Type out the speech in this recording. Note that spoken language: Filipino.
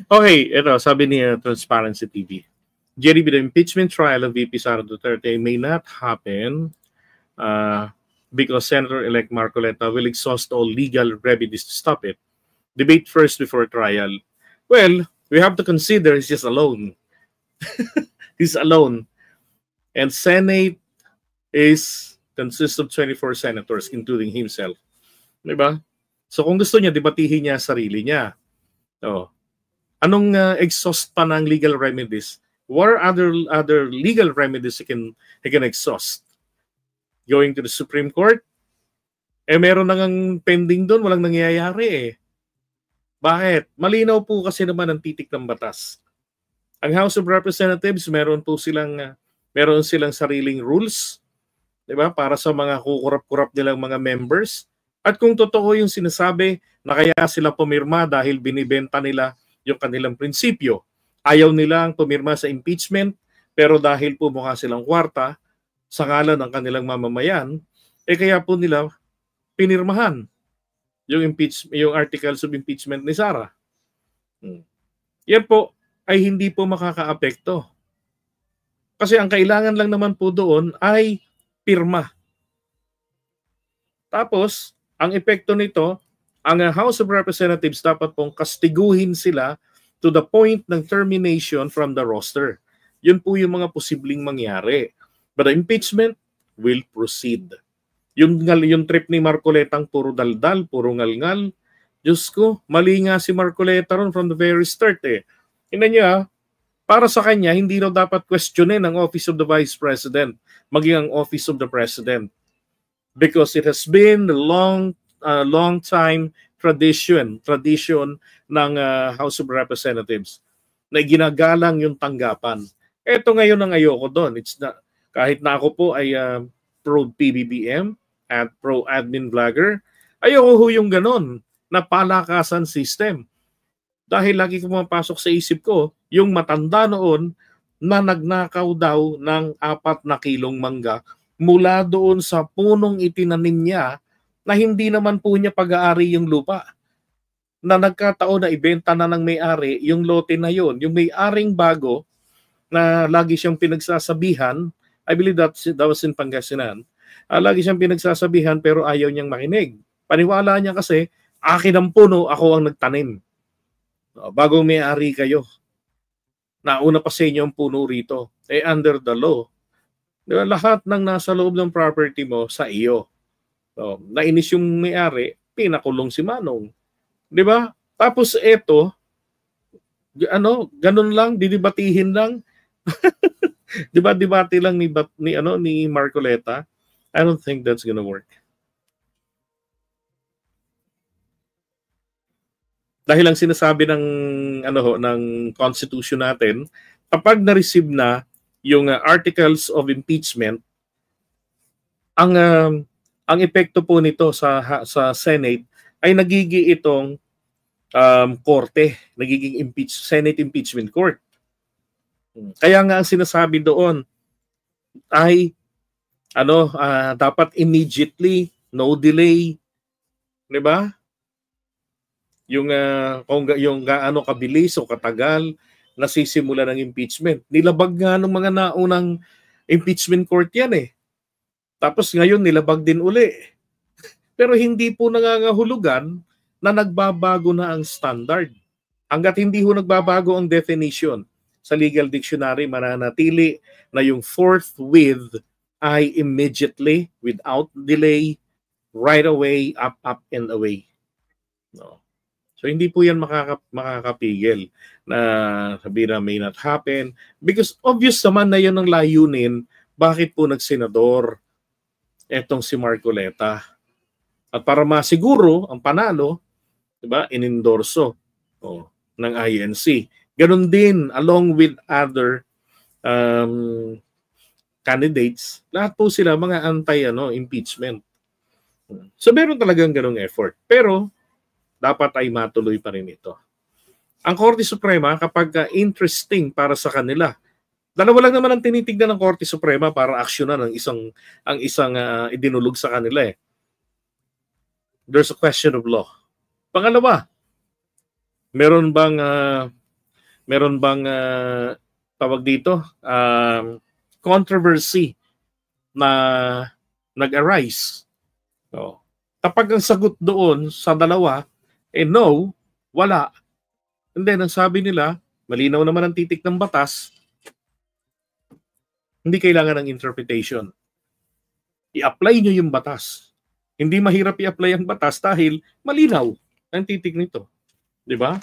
Okay, ito, sabi ni Transparency TV. JDB, the impeachment trial of VP Sara Duterte may not happen because Senator-elect Marcoleta will exhaust all legal remedies to stop it. Debate first before trial. Well, we have to consider he's just alone. He's alone. And Senate consists of 24 senators, including himself. Diba? So kung gusto niya, debatihin niya sarili niya. Oh. Anong exhaust pa ng legal remedies? What are other legal remedies he can exhaust? Going to the Supreme Court? Meron nang pending doon, walang nangyayari eh. Bakit? Malinaw po kasi naman ang titik ng batas. Ang House of Representatives, meron silang sariling rules, 'di ba? Para sa mga kukurap-kurap nilang mga members. At kung totoo yung sinasabi na kaya sila pumirma dahil binibenta nila yung kanilang prinsipyo. Ayaw nilang pumirma sa impeachment, pero dahil po mukha silang kwarta sa ngalan ng kanilang mamamayan, kaya po nila pinirmahan yung articles of impeachment ni Sara. Yan po ay hindi po makakaapekto. Kasi ang kailangan lang naman po doon ay pirma. Tapos, ang epekto nito, ang House of Representatives dapat pong kastiguhin sila to the point ng termination from the roster. Yun po yung mga posibleng mangyari. But the impeachment will proceed. Yung trip ni Marcoleta puro daldal, puro ngalngal. Diyos ko, mali nga si Marcoleta ron from the very start eh. Tingnan niyo para sa kanya, hindi raw dapat questionin ang Office of the Vice President, maging ang Office of the President. Because it has been a long time tradition ng House of Representatives na ginagalang yung tanggapan. Ito ngayon ang ayoko doon. Kahit na ako po ay pro-PBBM at pro-admin vlogger, ayoko ho yung ganon na palakasan system. Dahil lagi ko pumapasok sa isip ko, yung matanda noon na nagnakaw daw ng 4 na kilong mangga mula doon sa punong itinanim niya na hindi naman po niya pag-aari yung lupa. Na nagkataon na ibenta na ng may-ari yung lote na yon. Yung may-aring bago na lagi siyang pinagsasabihan, I believe that was in Pangasinan, lagi siyang pinagsasabihan pero ayaw niyang makinig. Paniwala niya kasi, akin ang puno, ako ang nagtanim. Bagong may-ari kayo. Nauna pa sa inyo ang puno rito. Under the law, diba, lahat ng nasa loob ng property mo sa iyo. So, nainis yung may-ari, pinakulong si Manong. 'Di ba? Tapos eto, ganun lang, didibatihin lang. 'Di ba? Debate lang ni Marcoleta. I don't think that's gonna work. Dahil ang sinasabi ng Constitution natin, kapag na-receive na yung articles of impeachment, ang epekto po nito sa Senate ay nagiging itong korte, nagiging Senate Impeachment Court. Kaya nga ang sinasabi doon ay dapat immediately, no delay, 'di ba? Yung gaano kabilis o katagal nasisimula ng impeachment. Nilabag nga ng mga naunang impeachment court yan eh. Tapos ngayon nilabag din uli. Pero hindi po nangangahulugan na nagbabago na ang standard. Hanggat hindi ho nagbabago ang definition sa legal dictionary, mananatili na yung forthwith ay immediately, without delay, right away, up and away. No. So hindi po yan makakapigil na sabihin na may not happen. Because obvious naman na yun ang layunin, bakit po nagsenador etong si Marcoleta. At para masiguro ang panalo, diba, inendorso ng INC. Ganon din, along with other candidates, lahat po sila mga anti-impeachment. So meron talagang ganong effort. Pero dapat ay matuloy pa rin ito. Ang Korte Suprema, kapag interesting para sa kanila, dalawa lang naman ang tinitignan ng Korte Suprema para aksyonan ang isang idinulog sa kanila eh. There's a question of law. Pangalawa, Meron bang tawag dito, controversy na nag-arise? So, kapag ang sagot doon sa dalawa no, wala. And then ang sabi nila, malinaw naman ang titik ng batas, hindi kailangan ng interpretation. I-apply nyo yung batas. Hindi mahirap i-apply ang batas dahil malinaw ang titik nito. Di ba?